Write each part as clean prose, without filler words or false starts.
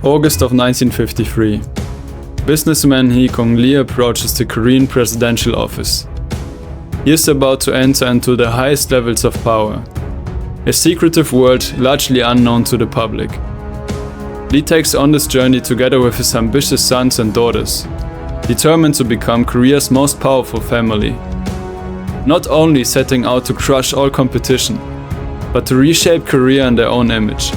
August of 1953. Businessman Hee Kong-lee approaches the Korean presidential office. He is about to enter into the highest levels of power, a secretive world largely unknown to the public. Lee takes on this journey together with his ambitious sons and daughters, determined to become Korea's most powerful family. Not only setting out to crush all competition, but to reshape Korea in their own image.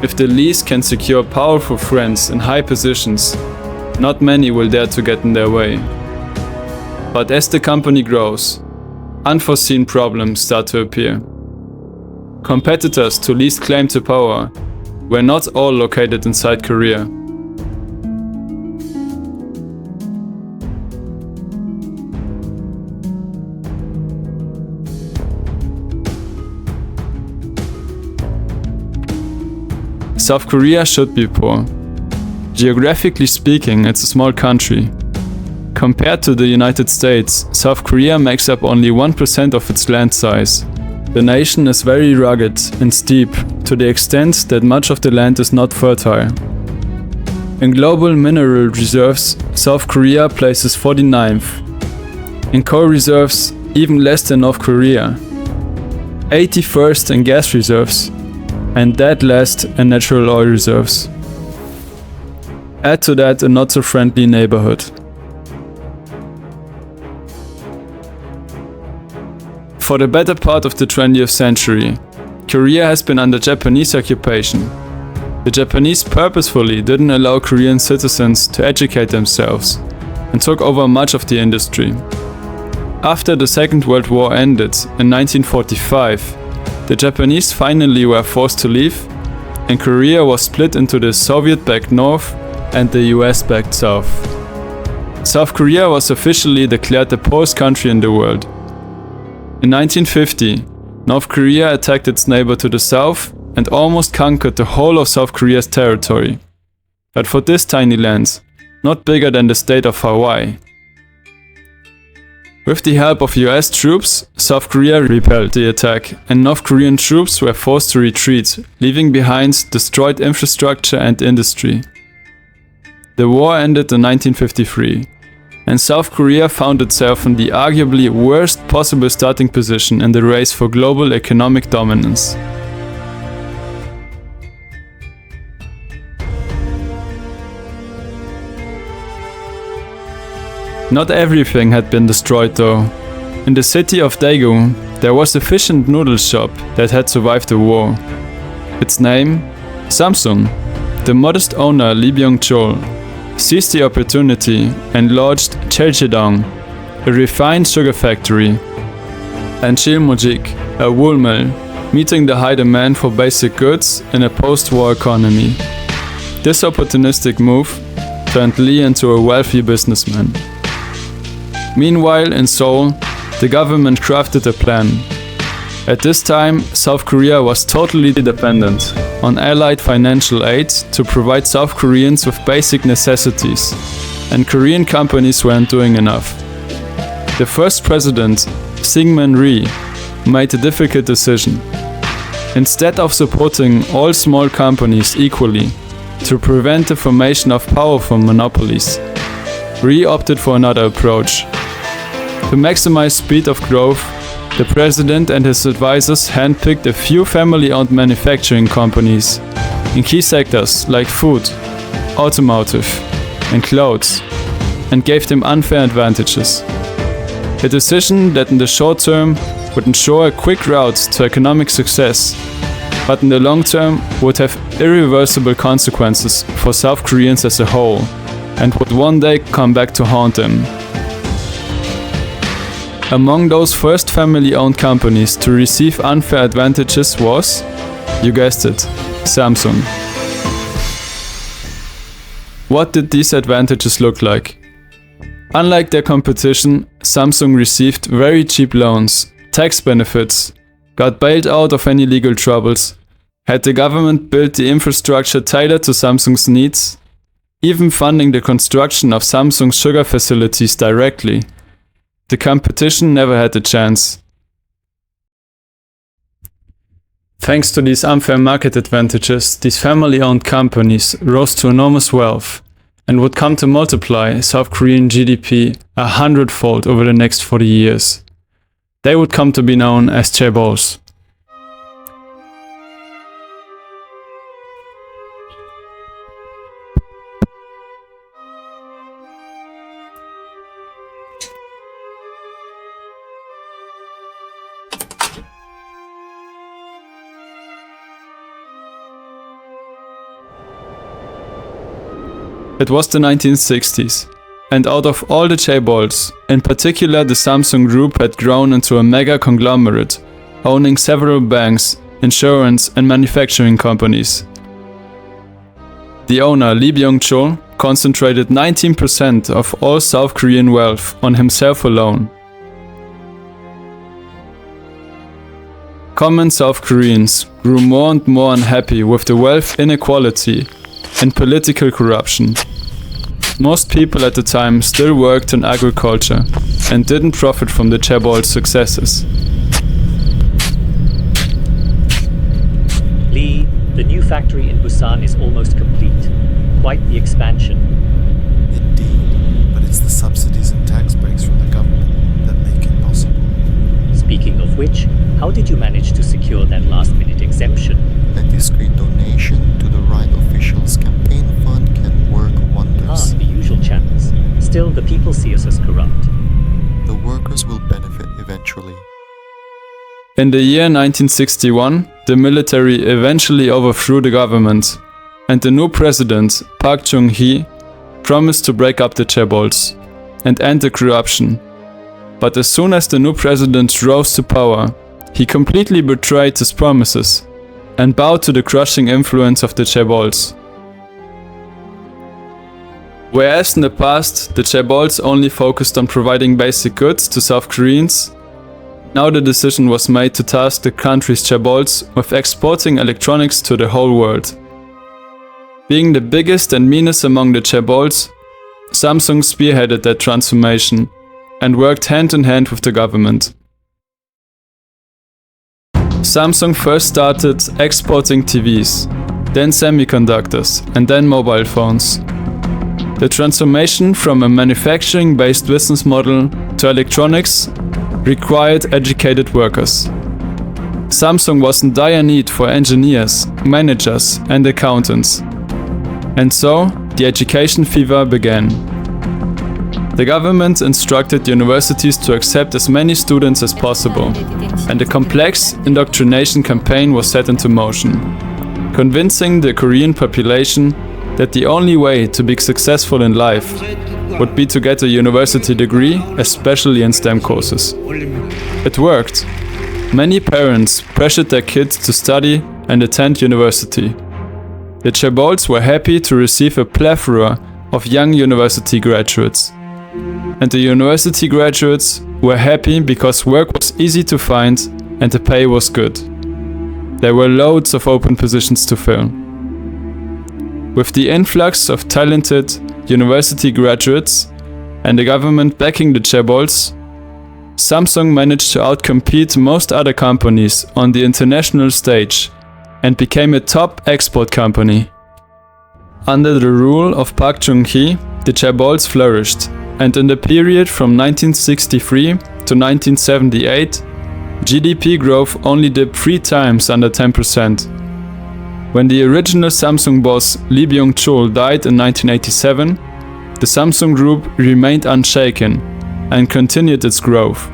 If the Lees can secure powerful friends in high positions, not many will dare to get in their way. But as the company grows, unforeseen problems start to appear. Competitors to Lee's claim to power were not all located inside Korea. South Korea should be poor. Geographically speaking, it's a small country. Compared to the United States, South Korea makes up only 1% of its land size. The nation is very rugged and steep, to the extent that much of the land is not fertile. In global mineral reserves, South Korea places 49th. In coal reserves, even less than North Korea. 81st in gas reserves, and dead last in natural oil reserves. Add to that a not so friendly neighborhood. For the better part of the 20th century, Korea has been under Japanese occupation. The Japanese purposefully didn't allow Korean citizens to educate themselves and took over much of the industry. After the Second World War ended in 1945, the Japanese finally were forced to leave, and Korea was split into the Soviet-backed North and the US-backed South. South Korea was officially declared the poorest country in the world. In 1950, North Korea attacked its neighbor to the south and almost conquered the whole of South Korea's territory. But for this tiny land, not bigger than the state of Hawaii. With the help of US troops, South Korea repelled the attack, and North Korean troops were forced to retreat, leaving behind destroyed infrastructure and industry. The war ended in 1953, and South Korea found itself in the arguably worst possible starting position in the race for global economic dominance. Not everything had been destroyed though. In the city of Daegu, there was a fish and noodle shop that had survived the war. Its name? Samsung. The modest owner Lee Byung-Chul seized the opportunity and launched jae-dong, a refined sugar factory, and Chilmojik, a wool mill, meeting the high demand for basic goods in a post-war economy. This opportunistic move turned Lee into a wealthy businessman. Meanwhile, in Seoul, the government crafted a plan. At this time, South Korea was totally dependent on Allied financial aid to provide South Koreans with basic necessities, and Korean companies weren't doing enough. The first president, Syngman Rhee, made a difficult decision. Instead of supporting all small companies equally to prevent the formation of powerful monopolies, Rhee opted for another approach. To maximize speed of growth, the president and his advisors handpicked a few family-owned manufacturing companies in key sectors like food, automotive, and clothes, and gave them unfair advantages. A decision that in the short term would ensure a quick route to economic success, but in the long term would have irreversible consequences for South Koreans as a whole, and would one day come back to haunt them. Among those first family-owned companies to receive unfair advantages was, you guessed it, Samsung. What did these advantages look like? Unlike their competition, Samsung received very cheap loans, tax benefits, got bailed out of any legal troubles, had the government build the infrastructure tailored to Samsung's needs, even funding the construction of Samsung's sugar facilities directly. The competition never had a chance. Thanks to these unfair market advantages, these family-owned companies rose to enormous wealth and would come to multiply South Korean GDP 100-fold over the next 40 years. They would come to be known as chaebols. It was the 1960s, and out of all the chaebols, in particular the Samsung Group had grown into a mega conglomerate, owning several banks, insurance and manufacturing companies. The owner, Lee Byung-Chul, concentrated 19% of all South Korean wealth on himself alone. Common South Koreans grew more and more unhappy with the wealth inequality and political corruption. Most people at the time still worked in agriculture and didn't profit from the chaebol's successes. Lee, the new factory in Busan is almost complete. Quite the expansion. Indeed, but it's the subsidies and tax breaks from the government that make it possible. Speaking of which, how did you manage to secure that last-minute exemption? A discreet donation to the right officials' campaign fund can work wonders. The usual channels. Still, the people see us as corrupt. The workers will benefit eventually. In the year 1961, the military eventually overthrew the government, and the new president, Park Chung-hee, promised to break up the chaebols and end the corruption. But as soon as the new president rose to power, he completely betrayed his promises and bowed to the crushing influence of the chaebols. Whereas in the past, the chaebols only focused on providing basic goods to South Koreans, now the decision was made to task the country's chaebols with exporting electronics to the whole world. Being the biggest and meanest among the chaebols, Samsung spearheaded that transformation and worked hand in hand with the government. Samsung first started exporting TVs, then semiconductors, and then mobile phones. The transformation from a manufacturing-based business model to electronics required educated workers. Samsung was in dire need for engineers, managers, and accountants. And so, the education fever began. The government instructed universities to accept as many students as possible, and a complex indoctrination campaign was set into motion, convincing the Korean population that the only way to be successful in life would be to get a university degree, especially in STEM courses. It worked. Many parents pressured their kids to study and attend university. The chaebols were happy to receive a plethora of young university graduates. And the university graduates were happy because work was easy to find and the pay was good. There were loads of open positions to fill. With the influx of talented university graduates and the government backing the chaebols, Samsung managed to outcompete most other companies on the international stage and became a top export company. Under the rule of Park Chung-hee, the chaebols flourished, and in the period from 1963 to 1978, GDP growth only dipped 3 times under 10%. When the original Samsung boss Lee Byung-Chul died in 1987, the Samsung Group remained unshaken and continued its growth.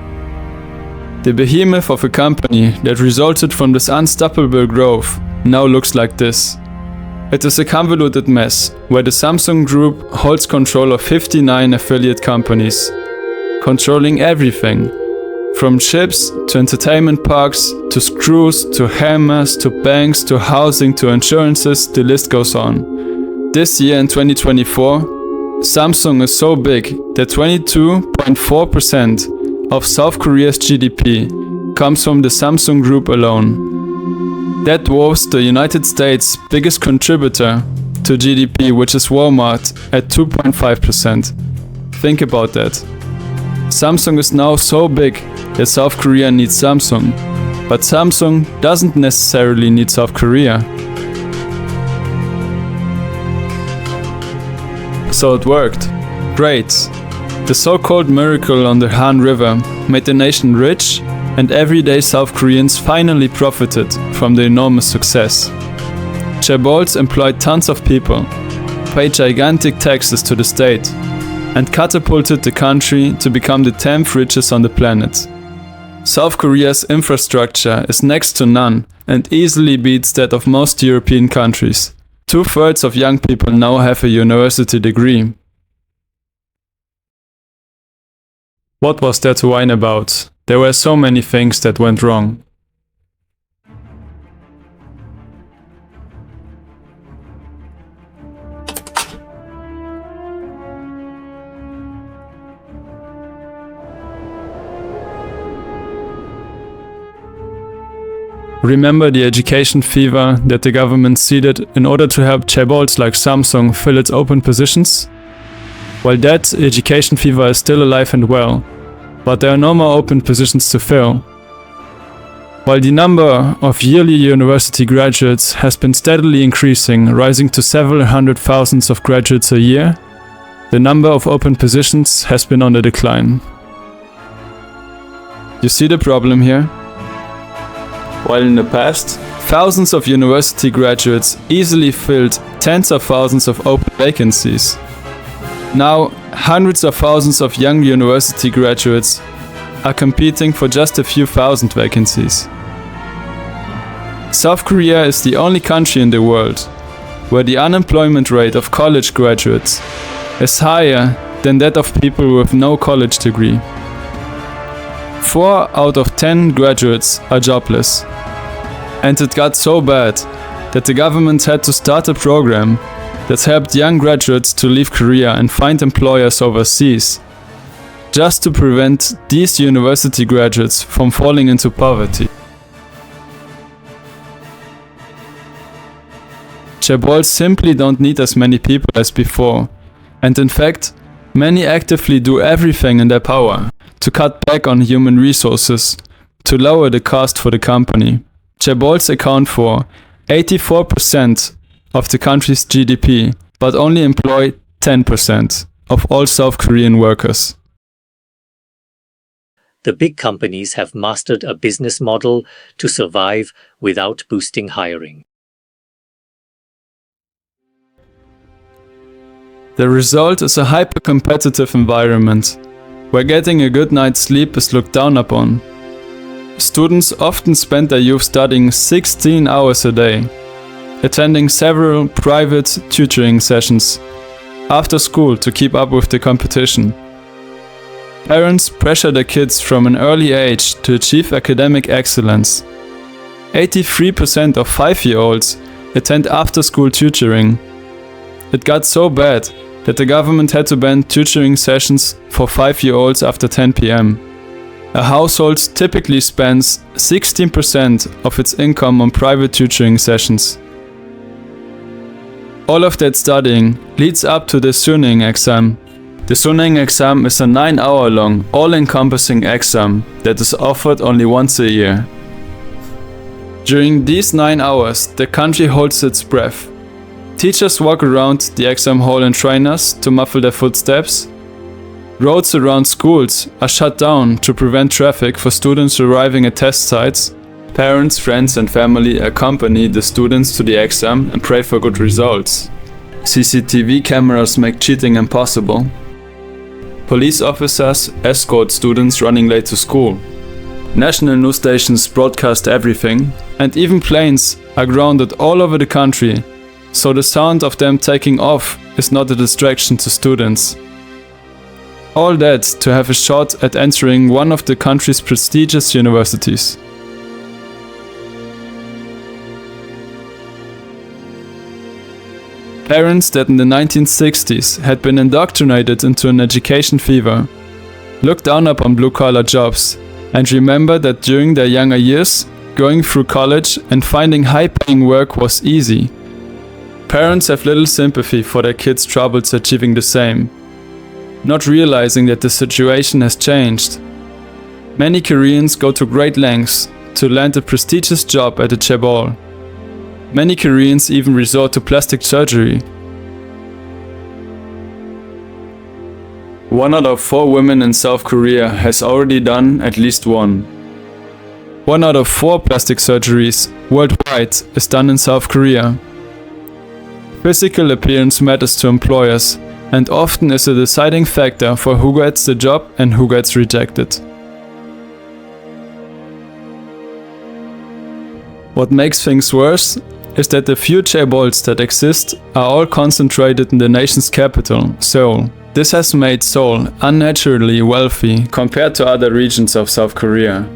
The behemoth of a company that resulted from this unstoppable growth now looks like this. It is a convoluted mess where the Samsung Group holds control of 59 affiliate companies, controlling everything, from chips to entertainment parks to screws to hammers to banks to housing to insurances, the list goes on. This year in 2024, Samsung is so big that 22.4% of South Korea's GDP comes from the Samsung Group alone. That dwarfs the United States' biggest contributor to GDP, which is Walmart, at 2.5%. Think about that. Samsung is now so big that South Korea needs Samsung. But Samsung doesn't necessarily need South Korea. So it worked. Great. The so-called miracle on the Han River made the nation rich, and everyday South Koreans finally profited from the enormous success. Chaebols employed tons of people, paid gigantic taxes to the state, and catapulted the country to become the 10th richest on the planet. South Korea's infrastructure is next to none and easily beats that of most European countries. 2/3 of young people now have a university degree. What was there to whine about? There were so many things that went wrong. Remember the education fever that the government seeded in order to help chaebols like Samsung fill its open positions? Well, that education fever is still alive and well, but there are no more open positions to fill. While the number of yearly university graduates has been steadily increasing, rising to several hundred thousands of graduates a year, the number of open positions has been on the decline. You see the problem here? While in the past, thousands of university graduates easily filled tens of thousands of open vacancies. Now, hundreds of thousands of young university graduates are competing for just a few thousand vacancies. South Korea is the only country in the world where the unemployment rate of college graduates is higher than that of people with no college degree. 4 out of 10 graduates are jobless. And it got so bad that the government had to start a program that helped young graduates to leave Korea and find employers overseas, just to prevent these university graduates from falling into poverty. Chaebols simply don't need as many people as before, and in fact, many actively do everything in their power to cut back on human resources, to lower the cost for the company. Chaebols account for 84% of the country's GDP, but only employ 10% of all South Korean workers. The big companies have mastered a business model to survive without boosting hiring. The result is a hyper-competitive environment, where getting a good night's sleep is looked down upon. Students often spend their youth studying 16 hours a day, attending several private tutoring sessions after school to keep up with the competition. Parents pressure their kids from an early age to achieve academic excellence. 83% of 5-year-olds attend after-school tutoring. It got so bad that the government had to ban tutoring sessions for 5-year-olds after 10 p.m. A household typically spends 16% of its income on private tutoring sessions. All of that studying leads up to the Suning exam. The Suning exam is a 9-hour-long, all-encompassing exam that is offered only once a year. During these 9 hours, the country holds its breath. Teachers walk around the exam hall in trainers to muffle their footsteps. Roads around schools are shut down to prevent traffic for students arriving at test sites. Parents, friends and family accompany the students to the exam and pray for good results. CCTV cameras make cheating impossible. Police officers escort students running late to school. National news stations broadcast everything, and even planes are grounded all over the country, so the sound of them taking off is not a distraction to students. All that to have a shot at entering one of the country's prestigious universities. Parents that in the 1960s had been indoctrinated into an education fever look down upon blue-collar jobs and remember that during their younger years, going through college and finding high-paying work was easy. Parents have little sympathy for their kids' troubles achieving the same, not realizing that the situation has changed. Many Koreans go to great lengths to land a prestigious job at a chaebol. Many Koreans even resort to plastic surgery. 1 out of 4 women in South Korea has already done at least one. 1 out of 4 plastic surgeries worldwide is done in South Korea. Physical appearance matters to employers and often is a deciding factor for who gets the job and who gets rejected. What makes things worse is that the few chaebols that exist are all concentrated in the nation's capital, Seoul. This has made Seoul unnaturally wealthy compared to other regions of South Korea.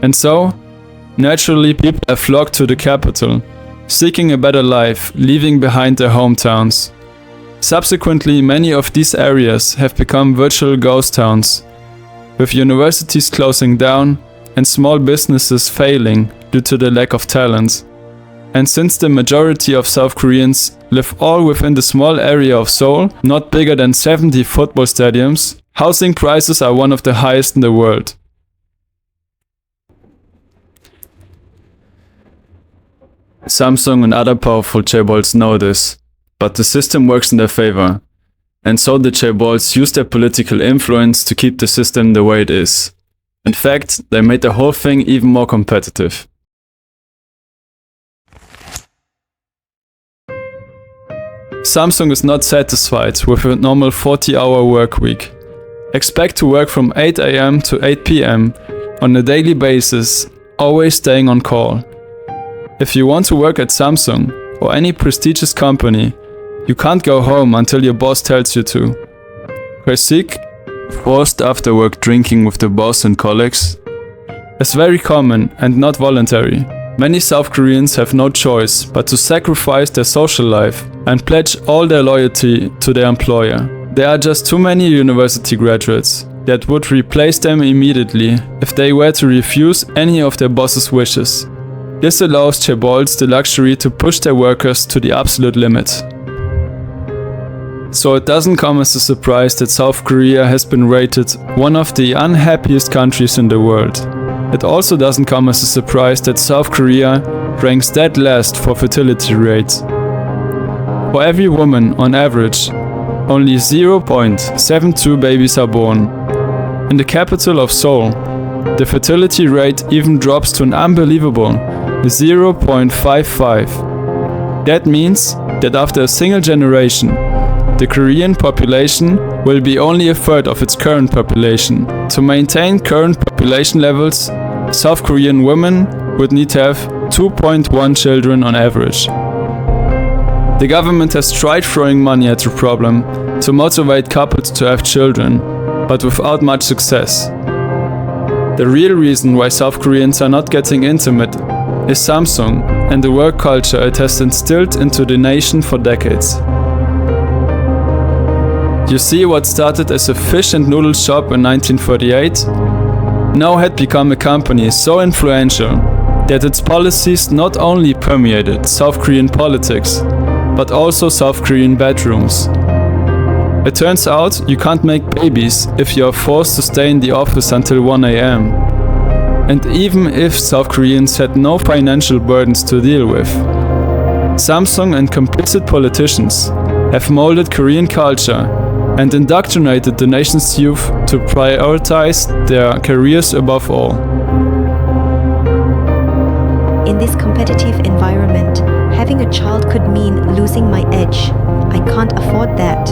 And so, naturally people have flocked to the capital, seeking a better life, leaving behind their hometowns. Subsequently, many of these areas have become virtual ghost towns, with universities closing down and small businesses failing due to the lack of talent. And since the majority of South Koreans live all within the small area of Seoul, not bigger than 70 football stadiums, housing prices are one of the highest in the world. Samsung and other powerful chaebols know this, but the system works in their favor. And so the chaebols use their political influence to keep the system the way it is. In fact, they made the whole thing even more competitive. Samsung is not satisfied with a normal 40-hour work week. Expect to work from 8 AM to 8 PM on a daily basis, always staying on call. If you want to work at Samsung or any prestigious company, you can't go home until your boss tells you to. Sick, forced after work drinking with the boss and colleagues, is very common and not voluntary. Many South Koreans have no choice but to sacrifice their social life and pledge all their loyalty to their employer. There are just too many university graduates that would replace them immediately if they were to refuse any of their boss's wishes. This allows chaebols the luxury to push their workers to the absolute limit. So it doesn't come as a surprise that South Korea has been rated one of the unhappiest countries in the world. It also doesn't come as a surprise that South Korea ranks dead last for fertility rates. For every woman, on average, only 0.72 babies are born. In the capital of Seoul, the fertility rate even drops to an unbelievable 0.55. That means that after a single generation, the Korean population will be only a third of its current population. To maintain current population levels, South Korean women would need to have 2.1 children on average. The government has tried throwing money at the problem to motivate couples to have children, but without much success. The real reason why South Koreans are not getting intimate is Samsung and the work culture it has instilled into the nation for decades. You see, what started as a fish and noodle shop in 1938 now had become a company so influential that its policies not only permeated South Korean politics, but also South Korean bedrooms. It turns out you can't make babies if you are forced to stay in the office until 1 AM. And even if South Koreans had no financial burdens to deal with, Samsung and complicit politicians have molded Korean culture and indoctrinated the nation's youth to prioritize their careers above all. In this competitive environment, having a child could mean losing my edge. I can't afford that.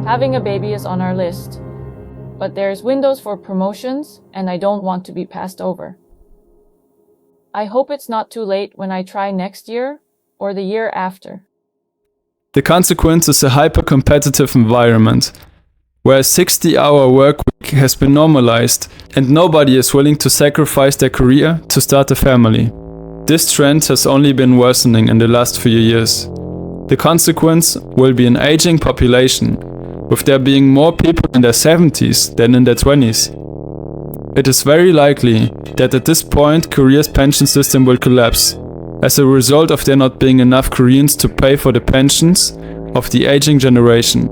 Having a baby is on our list, but there's windows for promotions and I don't want to be passed over. I hope it's not too late when I try next year or the year after. The consequence is a hyper-competitive environment, where a 60-hour work week has been normalized and nobody is willing to sacrifice their career to start a family. This trend has only been worsening in the last few years. The consequence will be an aging population, with there being more people in their 70s than in their 20s. It is very likely that at this point Korea's pension system will collapse, as a result of there not being enough Koreans to pay for the pensions of the aging generation.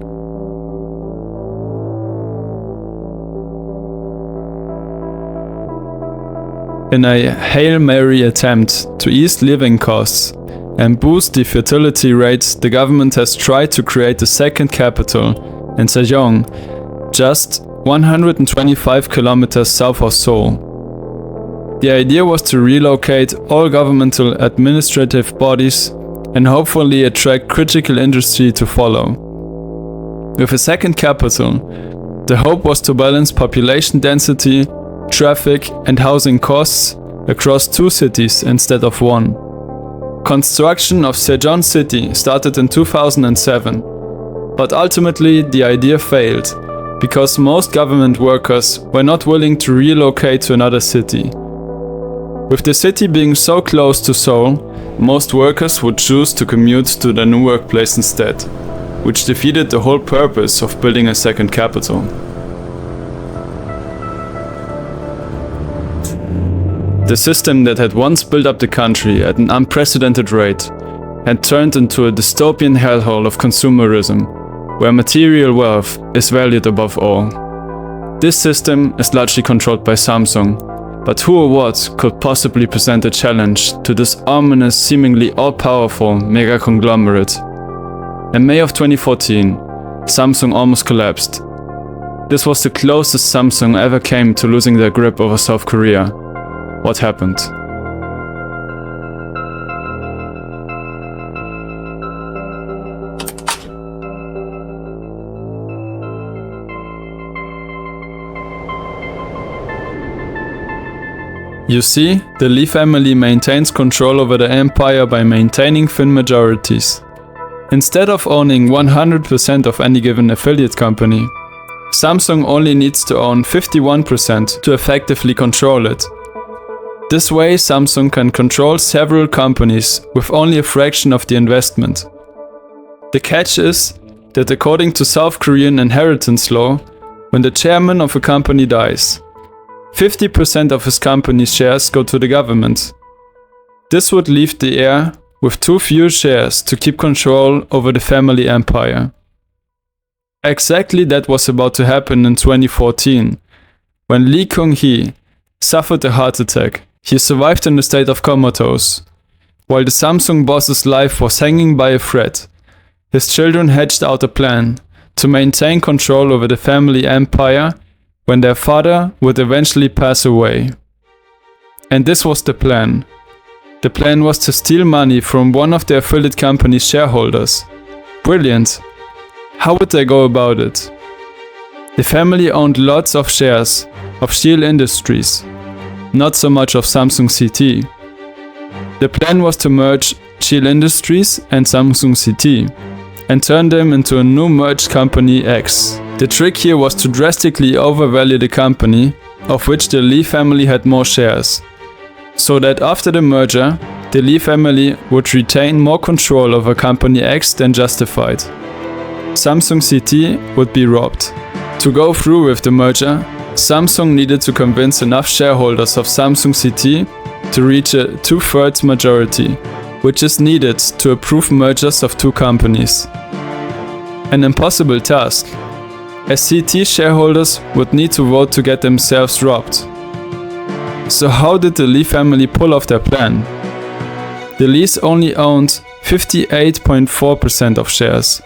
in a Hail Mary attempt to ease living costs and boost the fertility rate, the government has tried to create a second capital in Jae-dong, just 125 kilometers south of Seoul. The idea was to relocate all governmental administrative bodies and hopefully attract critical industry to follow. With a second capital, the hope was to balance population density, traffic and housing costs across two cities instead of one. Construction of Sejong City started in 2007, but ultimately the idea failed because most government workers were not willing to relocate to another city. With the city being so close to Seoul, most workers would choose to commute to their new workplace instead, which defeated the whole purpose of building a second capital. The system that had once built up the country at an unprecedented rate had turned into a dystopian hellhole of consumerism, where material wealth is valued above all. This system is largely controlled by Samsung, but who or what could possibly present a challenge to this ominous, seemingly all-powerful mega conglomerate? In May of 2014, Samsung almost collapsed. This was the closest Samsung ever came to losing their grip over South Korea. What happened? You see, the Lee family maintains control over the empire by maintaining thin majorities. Instead of owning 100% of any given affiliate company, Samsung only needs to own 51% to effectively control it. This way, Samsung can control several companies with only a fraction of the investment. The catch is that according to South Korean inheritance law, when the chairman of a company dies, 50% of his company's shares go to the government. This would leave the heir with too few shares to keep control over the family empire. Exactly that was about to happen in 2014, when Lee kun-hee suffered a heart attack. He survived in a state of comatose. While the Samsung boss's life was hanging by a thread, his children hatched out a plan to maintain control over the family empire when their father would eventually pass away. And this was the plan. The plan was to steal money from one of the affiliate company's shareholders. Brilliant. How would they go about it? The family owned lots of shares of Steel Industries, not so much of Samsung CT. The plan was to merge Steel Industries and Samsung CT and turn them into a new merged company X. The trick here was to drastically overvalue the company, of which the Lee family had more shares, so that after the merger, the Lee family would retain more control over company X than justified. Samsung CT would be robbed. To go through with the merger, Samsung needed to convince enough shareholders of Samsung CT to reach a 2/3 majority, which is needed to approve mergers of two companies. An impossible task, as CT shareholders would need to vote to get themselves robbed. So how did the Lee family pull off their plan? The Lees only owned 58.4% of shares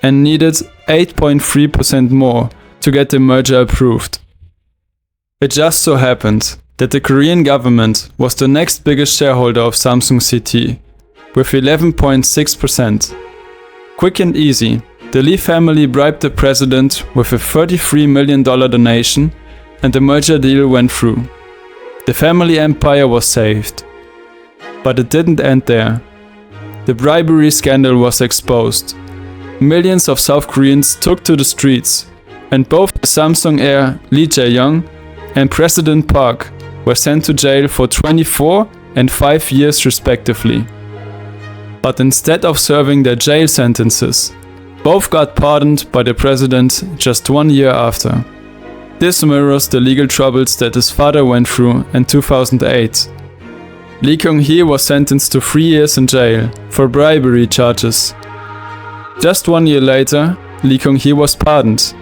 and needed 8.3% more to get the merger approved. It just so happened that the Korean government was the next biggest shareholder of Samsung CT, with 11.6%. Quick and easy, the Lee family bribed the president with a $33 million donation and the merger deal went through. The family empire was saved. But it didn't end there. The bribery scandal was exposed. Millions of South Koreans took to the streets, and both the Samsung heir Lee Jae-dong and President Park were sent to jail for 24 and 5 years respectively. But instead of serving their jail sentences, both got pardoned by the president just 1 year after. This mirrors the legal troubles that his father went through in 2008. Lee kun-hee was sentenced to 3 years in jail for bribery charges. Just 1 year later, Lee kun-hee was pardoned.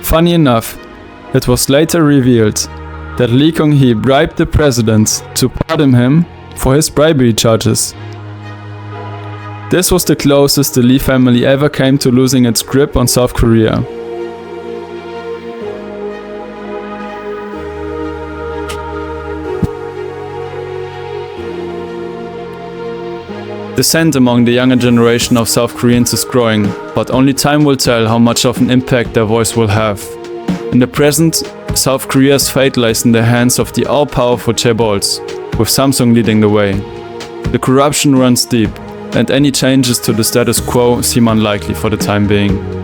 Funny enough, it was later revealed that Lee Kun-hee bribed the president to pardon him for his bribery charges. This was the closest the Lee family ever came to losing its grip on South Korea. Dissent among the younger generation of South Koreans is growing, but only time will tell how much of an impact their voice will have. In the present, South Korea's fate lies in the hands of the all-powerful chaebols, with Samsung leading the way. The corruption runs deep, and any changes to the status quo seem unlikely for the time being.